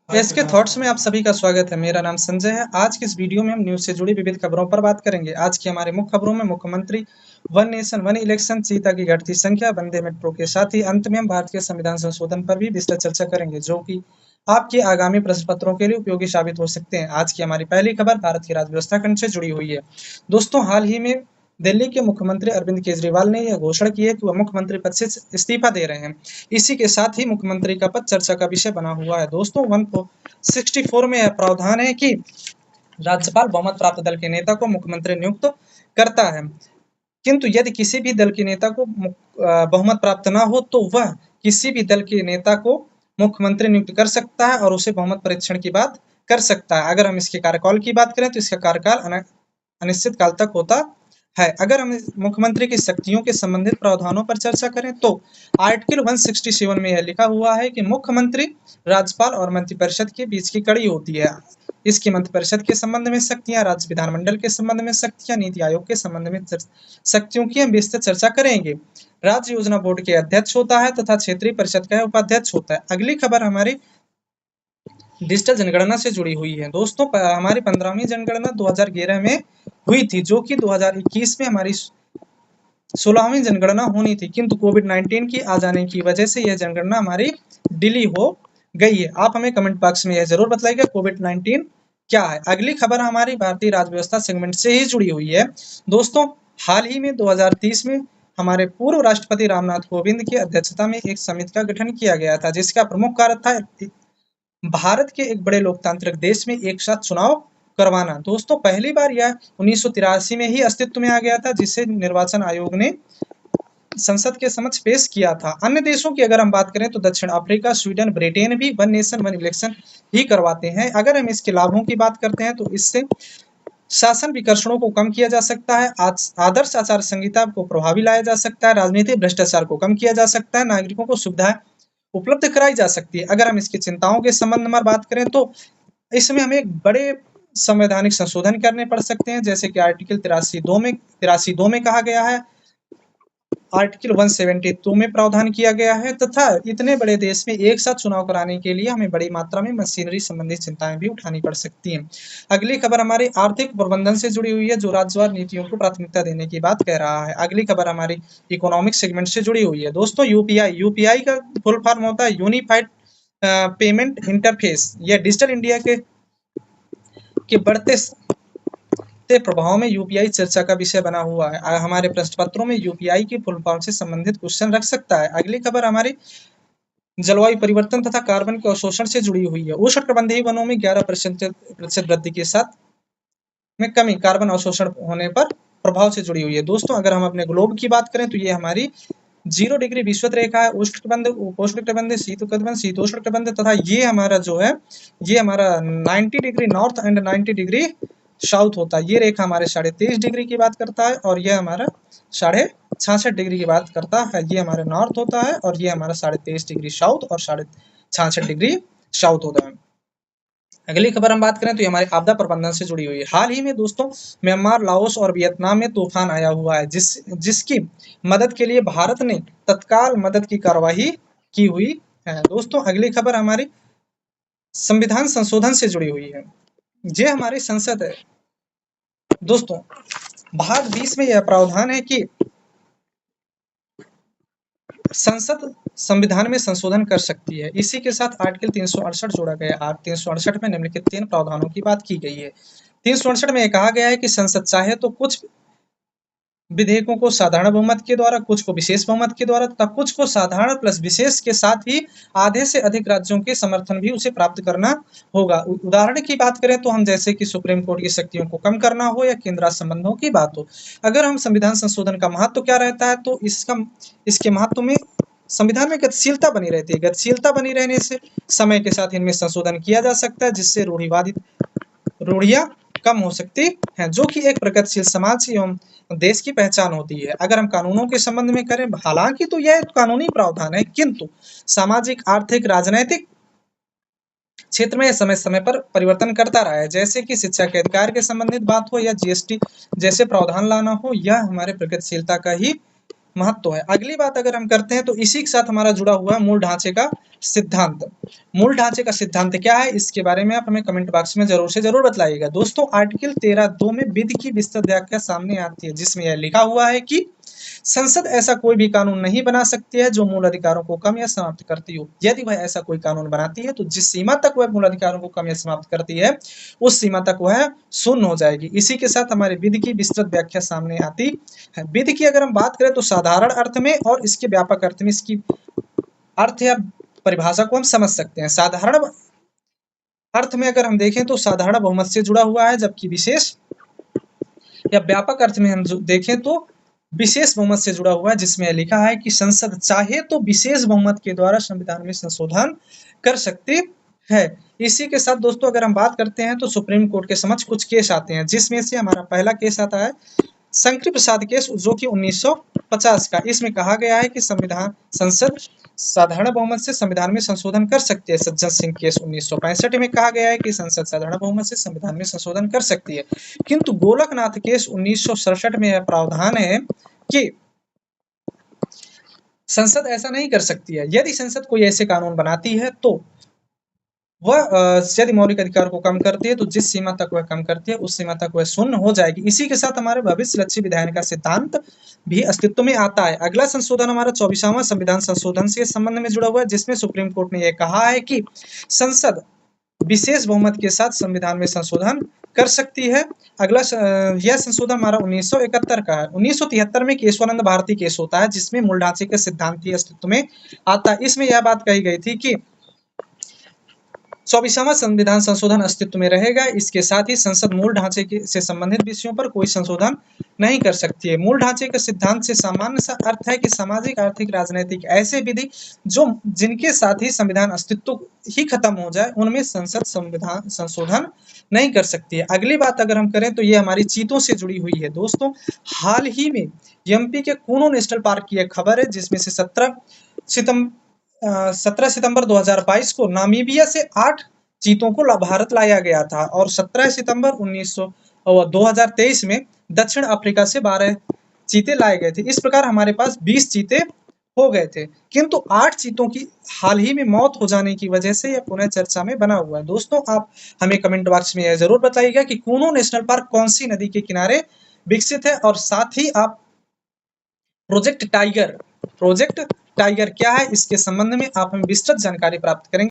SK thoughts में आप सभी का स्वागत है। मेरा नाम संजय है। आज की इस वीडियो में हम न्यूज से जुड़ी विविध खबरों पर बात करेंगे। आज की हमारी मुख्य खबरों में मुख्यमंत्री, वन नेशन वन इलेक्शन, चीता की घटती संख्या, वंदे मेट्रो के साथ ही अंत में हम भारत के संविधान संशोधन पर भी विस्तृत चर्चा करेंगे, जो कि आपके आगामी प्रश्न पत्रों के लिए उपयोगी साबित हो सकते हैं। आज की हमारी पहली खबर भारत की राज्य व्यवस्था खंड से जुड़ी हुई है। दोस्तों, हाल ही में दिल्ली के मुख्यमंत्री अरविंद केजरीवाल ने यह घोषणा की है कि वह मुख्यमंत्री पद से इस्तीफा दे रहे हैं। इसी के साथ ही मुख्यमंत्री का पद चर्चा का विषय बना हुआ है। दोस्तों, 164 में यह प्रावधान है कि राज्यपाल बहुमत प्राप्त दल के नेता को मुख्यमंत्री नियुक्त करता है, किंतु यदि किसी भी दल के नेता को बहुमत प्राप्त ना हो तो वह किसी भी दल के नेता को मुख्यमंत्री नियुक्त कर सकता है और उसे बहुमत परीक्षण की बात कर सकता है। अगर हम इसके कार्यकाल की बात करें तो इसका कार्यकाल अनिश्चित काल तक होता है। अगर हम मुख्यमंत्री की शक्तियों के संबंधित प्रावधानों पर चर्चा करें तो आर्टिकल 167 में यह लिखा हुआ है कि मुख्यमंत्री, राज्यपाल और मंत्रिपरिषद के बीच की कड़ी होती है। इसकी मंत्रिपरिषद के संबंध में शक्तियां, राज्य विधानमंडल के संबंध में शक्तियां, नीति आयोग के संबंध में शक्तियों की हम विस्तृत चर्चा करेंगे। राज्य योजना बोर्ड के अध्यक्ष होता है तथा क्षेत्रीय परिषद का उपाध्यक्ष होता है। अगली खबर हमारी डिजिटल जनगणना से जुड़ी हुई है। दोस्तों, हमारी 15वीं जनगणना 2011 में हुई थी, जो कि 2021 में हमारी 16वीं जनगणना होनी थी, किंतु कोविड-19 की आ जाने की वजह से यह जनगणना हमारी डिले हो गई है। आप हमें कमेंट बॉक्स में यह जरूर बताइएगा कोविड-19 क्या है। अगली खबर हमारी भारतीय राज्य व्यवस्था सेगमेंट से ही जुड़ी हुई है। दोस्तों, हाल ही में 2030 में हमारे पूर्व राष्ट्रपति रामनाथ कोविंद की अध्यक्षता में एक समिति का गठन किया गया था, जिसका प्रमुख कार्य था भारत के एक बड़े लोकतांत्रिक देश में एक साथ चुनाव करवाना। दोस्तों, पहली बार यह 1983 में ही अस्तित्व में आ गया था, जिसे निर्वाचन आयोग ने संसद के समक्ष पेश किया था। अन्य देशों की अगर हम बात करें तो दक्षिण अफ्रीका, स्वीडन, ब्रिटेन भी वन नेशन वन इलेक्शन ही करवाते हैं। अगर हम इसके लाभों की बात करते हैं तो इससे शासन विकर्षणों को कम किया जा सकता है, आदर्श आचार संहिता को प्रभावी लाया जा सकता है, राजनीतिक भ्रष्टाचार को कम किया जा सकता है, नागरिकों को सुविधाएं उपलब्ध कराई जा सकती है। अगर हम इसकी चिंताओं के संबंध में बात करें तो इसमें हमें एक बड़े संवैधानिक संशोधन करने पड़ सकते हैं, जैसे कि आर्टिकल 83(2) में कहा गया है, आर्टिकल 172 में प्रावधान किया गया है तथा इतने बड़े देश में एक साथ चुनाव कराने के लिए हमें बड़ी मात्रा में मशीनरी संबंधी चिंताएं भी उठानी पड़ सकती हैं। अगली खबर हमारी आर्थिक प्रबंधन से जुड़ी हुई है, जो राज्यवार नीतियों को प्राथमिकता देने की बात कह रहा है। अगली खबर हमारी इकोनॉमिक सेगमेंट से जुड़ी हुई है। दोस्तों, यूपीआई का फुल फॉर्म होता है यूनिफाइड पेमेंट इंटरफेस। यह डिजिटल इंडिया के बढ़ते प्रभाव में यूपीआई चर्चा का विषय बना हुआ है। हमारे प्रश्न पत्रों में यूपीआई की फुल फॉर्म से संबंधित क्वेश्चन रख सकता है। अगली खबर हमारी जलवायु परिवर्तन तथा कार्बन के अवशोषण से जुड़ी हुई है। उष्णकटिबंधीय वनों में 11% वृद्धि के साथ में कमी कार्बन अवशोषण होने पर प्रभाव से जुड़ी हुई है। दोस्तों, अगर हम अपने ग्लोब की बात करें तो ये हमारी 0 डिग्री विषुवत रेखा है। उष्णकटिबंध, उपोष्णकटिबंध, शीतोष्णकटिबंध, शीतोष्णकटिबंध तथा ये हमारा जो है, ये हमारा 90 degree north and 90 degree south होता है। ये रेखा हमारे 23.5 डिग्री की बात करता है और यह हमारा 66.5 डिग्री की बात करता है। ये हमारे नॉर्थ होता है और ये हमारा 23.5 डिग्री साउथ और 66.5 डिग्री साउथ होता है। अगली खबर हम बात करें तो ये हमारे आपदा प्रबंधन से जुड़ी हुई है। हाल ही में दोस्तों, म्यांमार, लाओस और वियतनाम में तूफान आया हुआ है, जिसकी मदद के लिए भारत ने तत्काल मदद की कार्यवाही की हुई है। दोस्तों, अगली खबर हमारी संविधान संशोधन से जुड़ी हुई है। ये हमारी संसद है। दोस्तों, भाग 20 में यह प्रावधान है कि संसद संविधान में संशोधन कर सकती है। इसी के साथ आर्टिकल 368 जोड़ा गया। 368 में निम्नलिखित 3 प्रावधानों की बात की गई है। 368 में यह कहा गया है कि संसद चाहे तो कुछ विधेयकों को साधारण बहुमत के द्वारा, कुछ को विशेष बहुमत के द्वारा तथा कुछ को साधारण प्लस विशेष के साथ ही आधे से अधिक राज्यों के समर्थन भी उसे प्राप्त करना होगा। उदाहरण की बात करें तो हम जैसे कि सुप्रीम कोर्ट की शक्तियों को कम करना हो या केंद्र राज्य संबंधों की बात हो। अगर हम संविधान संशोधन का महत्व क्या रहता है तो इसके महत्व में संविधान में गतिशीलता बनी रहती है। गतिशीलता बनी रहने से समय के साथ इनमें संशोधन किया जा सकता है, जिससे रूढ़ियां कम हो सकती हैं, जो कि एक प्रगतिशील समाज एवं देश की पहचान होती है। अगर हम कानूनों के संबंध में करें, हालांकि तो यह कानूनी प्रावधान है, किंतु सामाजिक, आर्थिक, राजनैतिक क्षेत्र में समय समय पर परिवर्तन करता रहा है। जैसे कि शिक्षा के अधिकार के संबंधित बात हो या जीएसटी जैसे प्रावधान लाना हो, यह हमारे प्रगतिशीलता का ही महत्व है। अगली बात अगर हम करते हैं तो इसी के साथ हमारा जुड़ा हुआ है मूल ढांचे का सिद्धांत। मूल ढांचे का सिद्धांत क्या है, इसके बारे में आप हमें कमेंट बॉक्स में जरूर से जरूर बतलाइएगा। दोस्तों आर्टिकल 13(2) में विधि की विस्तृत व्याख्या सामने आती है, जिसमें यह लिखा हुआ है कि संसद ऐसा कोई भी कानून नहीं बना सकती है जो मूल अधिकारों को कम या समाप्त करती हो। यदि वह ऐसा कोई कानून बनाती है तो जिस सीमा तक वह मूल अधिकारों को कम या समाप्त करती है उस सीमा तक वह शून्य हो जाएगी। इसी के साथ हमारे विधि की विस्तृत व्याख्या सामने आती है। विधि की अगर हम बात करें तो साधारण अर्थ में और इसके व्यापक अर्थ में इसकी अर्थ या परिभाषा को हम समझ सकते हैं। साधारण अर्थ में अगर हम देखें तो साधारण बहुमत से जुड़ा हुआ है, जबकि विशेष या व्यापक अर्थ में हम देखें तो विशेष बहुमत से जुड़ा हुआ है, जिसमें लिखा है कि संसद चाहे तो विशेष बहुमत के द्वारा संविधान में संशोधन कर सकती है। इसी के साथ दोस्तों अगर हम बात करते हैं तो सुप्रीम कोर्ट के समक्ष कुछ केस आते हैं, जिसमें से हमारा पहला केस आता है शंकरी प्रसाद केस, जो कि 1950 का। इसमें कहा गया है कि संसद साधारण बहुमत से संविधान में संशोधन कर सकती है। सज्जन सिंह केस 1965 में कहा गया है कि संसद साधारण बहुमत से संविधान में संशोधन कर सकती है। किंतु गोलकनाथ केस 1967 में यह प्रावधान है कि संसद ऐसा नहीं कर सकती है। यदि संसद कोई ऐसे कानून बनाती है तो वह यदि मौलिक अधिकार को कम करती है तो जिस सीमा तक वह कम करती है उस सीमा तक वह शून्य हो जाएगी। इसी के साथ हमारे भविष्य लक्ष्य विधायन का सिद्धांत भी अस्तित्व में आता है। अगला संशोधन हमारा 24वां संविधान संशोधन से संबंध में जुड़ा हुआ है, जिसमें सुप्रीम कोर्ट ने यह कहा है कि संसद विशेष बहुमत के साथ संविधान में संशोधन कर सकती है। अगला यह संशोधन हमारा 1971 का है। 1973 में केशवानंद भारती केस होता है, जिसमें मूल ढांचे के सिद्धांत ही अस्तित्व में आता है। इसमें यह बात कही गई थी कि 24वां संविधान संशोधन अस्तित्व में रहेगा। इसके साथ ही संसद मूल ढांचे से संबंधित विषयों पर कोई संशोधन नहीं कर सकती है। मूल ढांचे के सिद्धांत से सामान्य सा अर्थ है कि सामाजिक, आर्थिक, राजनीतिक ऐसे विधि जो जिनके साथ ही संविधान अस्तित्व ही खत्म हो जाए उनमें संसद संविधान संशोधन नहीं कर सकती है। अगली बात अगर हम करें तो ये हमारी चीतों से जुड़ी हुई है। दोस्तों हाल ही में एमपी के कूनो नेशनल पार्क की एक खबर है, जिसमें से 17 सितंबर 2022 को नामीबिया से 8 चीतों को भारत लाया गया था और 17 सितंबर 2023 में दक्षिण अफ्रीका से 12 चीते लाए गए थे। इस प्रकार हमारे पास 20 चीते हो गए थे, किंतु 8 चीतों की हाल ही में मौत हो जाने की वजह से यह पुनः चर्चा में बना हुआ है। दोस्तों आप हमें कमेंट बॉक्स में यह जरूर बताइएगा कि कूनो नेशनल पार्क कौन सी नदी के किनारे विकसित है, और साथ ही आप प्रोजेक्ट टाइगर क्या है इसके संबंध में आप हमें विस्तृत जानकारी प्राप्त करेंगे।